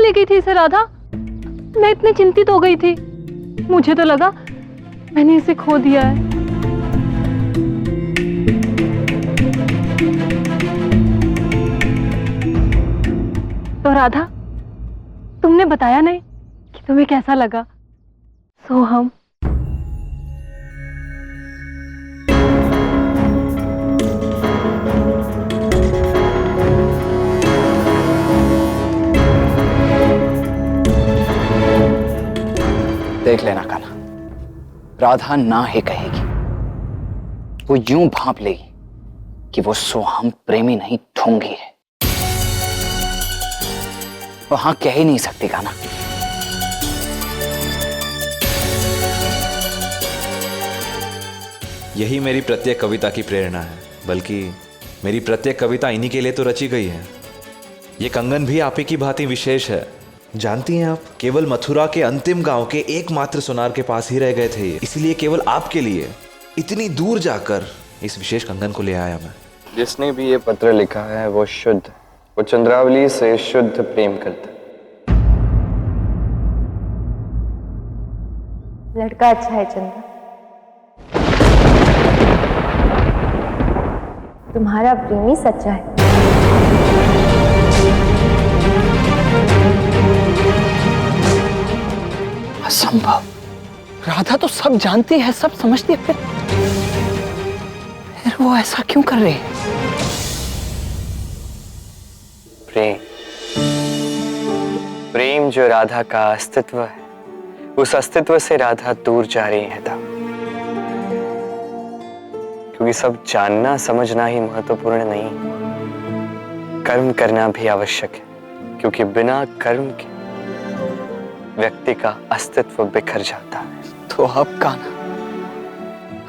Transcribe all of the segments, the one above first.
ले गई थी इसे राधा? मैं इतनी चिंतित हो गई थी, मुझे तो लगा मैंने इसे खो दिया है। तो राधा, तुमने बताया नहीं कि तुम्हें कैसा लगा सोहम? देख लेना कान्हा, राधा ना ही कहेगी। वो यूं भांप लेगी कि वो सोहम प्रेमी नहीं ढोंगी है। वो हाँ कह ही नहीं सकती कान्हा। यही मेरी प्रत्येक कविता की प्रेरणा है, बल्कि मेरी प्रत्येक कविता इन्हीं के लिए तो रची गई है। ये कंगन भी आप ही की भांति विशेष है। जानती हैं आप, केवल मथुरा के अंतिम गांव के एकमात्र सुनार के पास ही रह गए थे, इसलिए केवल आपके लिए इतनी दूर जाकर इस विशेष कंगन को ले आया मैं। जिसने भी ये पत्र लिखा है वो शुद्ध, वो चंद्रावली से शुद्ध प्रेम करता है। लड़का अच्छा है चंद्रा, तुम्हारा प्रेमी सच्चा है। असंभव। राधा तो सब जानती है, सब समझती है, फिर वो ऐसा क्यों कर रही है? प्रेम जो राधा का अस्तित्व है, उस अस्तित्व से राधा दूर जा रही है था। क्योंकि सब जानना समझना ही महत्वपूर्ण नहीं, कर्म करना भी आवश्यक है। क्योंकि बिना कर्म के व्यक्ति का अस्तित्व बिखर जाता है। तो अब कान्हा,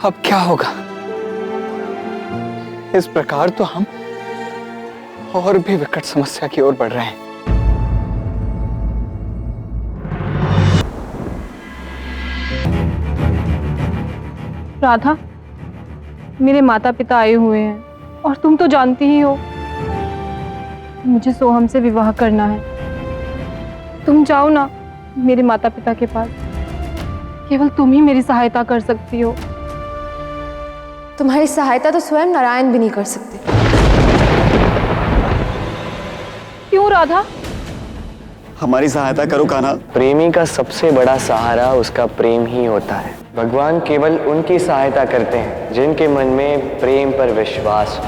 अब क्या होगा? इस प्रकार तो हम और भी विकट समस्या की ओर बढ़ रहे हैं। राधा, मेरे माता पिता आए हुए हैं और तुम तो जानती ही हो मुझे सोहम से विवाह करना है। तुम जाओ ना मेरे माता पिता के पास, केवल तुम ही मेरी सहायता कर सकती हो। तुम्हारी सहायता तो स्वयं नारायण भी नहीं कर सकते। क्यों राधा? हमारी सहायता करो कान्हा। प्रेमी का सबसे बड़ा सहारा उसका प्रेम ही होता है। भगवान केवल उनकी सहायता करते हैं जिनके मन में प्रेम पर विश्वास हो।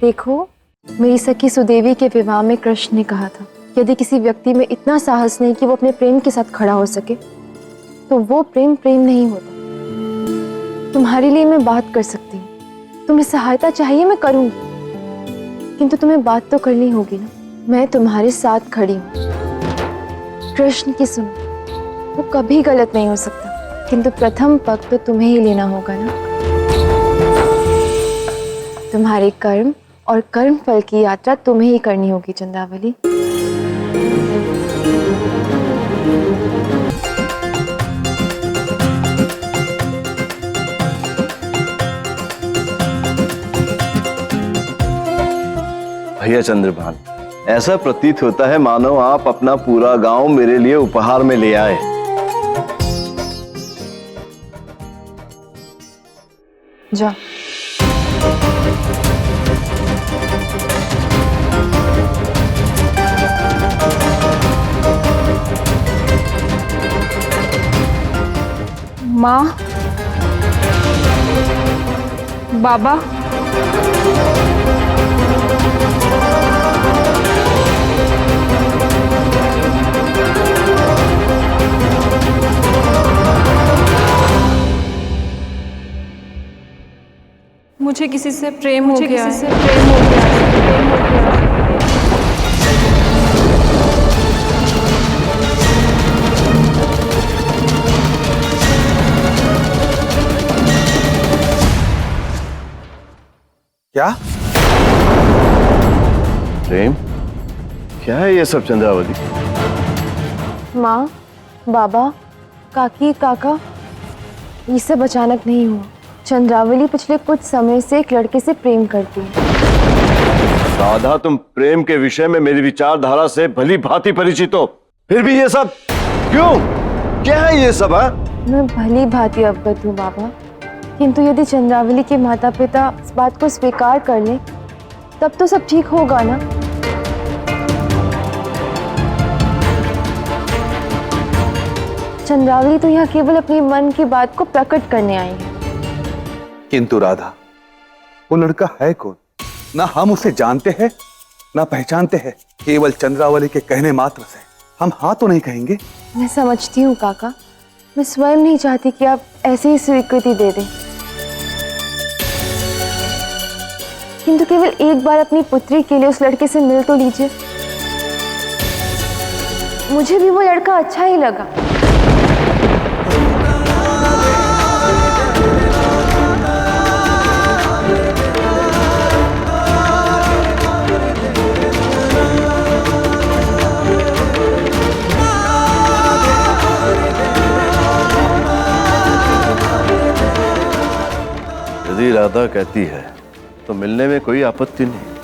देखो, मेरी सखी सुदेवी के विवाह में कृष्ण ने कहा था, यदि किसी व्यक्ति में इतना साहस नहीं कि वो अपने प्रेम के साथ खड़ा हो सके, तो वो प्रेम प्रेम नहीं होता। तुम्हारे लिए मैं बात कर सकती हूँ, तुम्हें सहायता चाहिए मैं करूंगी, किंतु तुम्हें बात तो करनी होगी ना। मैं तुम्हारे साथ खड़ी हूँ। कृष्ण की सुनो, वो कभी गलत नहीं हो सकता, किंतु प्रथम पग तो तुम्हें ही लेना होगा ना। तुम्हारे कर्म और कर्म फल की यात्रा तुम्हें ही करनी होगी चंद्रावली। भैया चंद्रभान, ऐसा प्रतीत होता है मानो आप अपना पूरा गांव मेरे लिए उपहार में ले आए। जा। माँ, बाबा, मुझे किसी से प्रेम हो गया है। क्या प्रेम? क्या है ये सब चंद्रावली? माँ, बाबा, काकी, काका, ये सब अचानक नहीं हुआ। चंद्रावली पिछले कुछ समय से एक लड़के से प्रेम करती है। राधा, तुम प्रेम के विषय में मेरी विचारधारा से भली भांति परिचित हो, फिर भी ये सब क्यों? क्या है ये सब? है मैं भली भांति अवगत हूँ बाबा, किंतु यदि चंद्रावली के माता पिता इस बात को स्वीकार कर लें तब तो सब ठीक होगा ना। चंद्रावली तो यहाँ केवल अपनी मन की बात को प्रकट करने आई है। किंतु राधा, वो लड़का है कौन? ना हम उसे जानते हैं ना पहचानते हैं। केवल चंद्रावली के कहने मात्र से हम हाँ तो नहीं कहेंगे। मैं समझती हूँ काका, मैं स्वयं नहीं चाहती कि आप ऐसे ही स्वीकृति दे दें, किंतु केवल एक बार अपनी पुत्री के लिए उस लड़के से मिल तो लीजिए। मुझे भी वो लड़का अच्छा ही लगा। यदि राधा कहती है तो मिलने में कोई आपत्ति नहीं,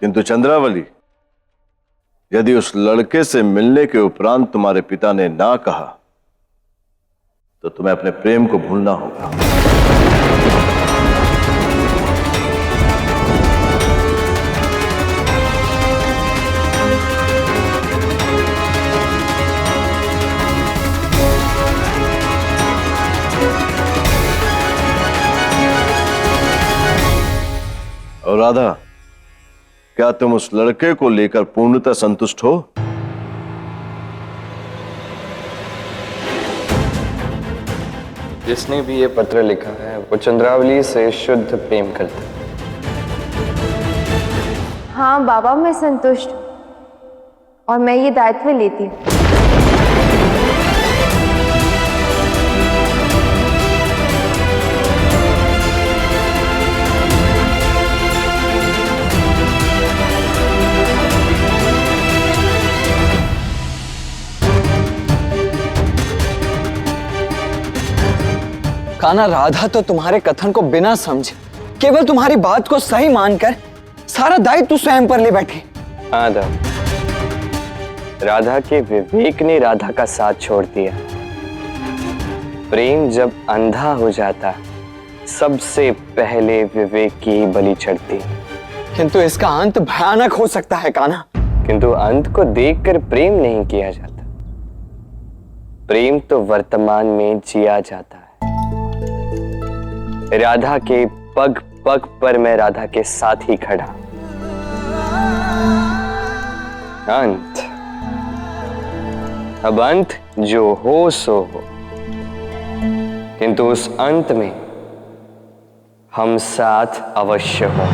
किंतु चंद्रावली, यदि उस लड़के से मिलने के उपरांत तुम्हारे पिता ने ना कहा तो तुम्हें अपने प्रेम को भूलना होगा। और राधा, क्या तुम उस लड़के को लेकर पूर्णतः संतुष्ट हो? जिसने भी ये पत्र लिखा है वो चंद्रावली से शुद्ध प्रेम करता है। हाँ बाबा, मैं संतुष्ट हूँ और मैं ये दायित्व लेती हूँ। कान्हा, राधा तो तुम्हारे कथन को बिना समझे, केवल तुम्हारी बात को सही मानकर सारा दायित्व स्वयं पर ले बैठी। हाँ दा, राधा के विवेक ने राधा का साथ छोड़ दिया। प्रेम जब अंधा हो जाता सबसे पहले विवेक की ही बलि चढ़ती। किंतु इसका अंत भयानक हो सकता है कान्हा। किंतु अंत को देखकर प्रेम नहीं किया जाता, प्रेम तो वर्तमान में जिया जाता है। राधा के पग पग पर मैं राधा के साथ ही खड़ा। अंत, अब अंत जो हो सो हो, किंतु उस अंत में हम साथ अवश्य हो।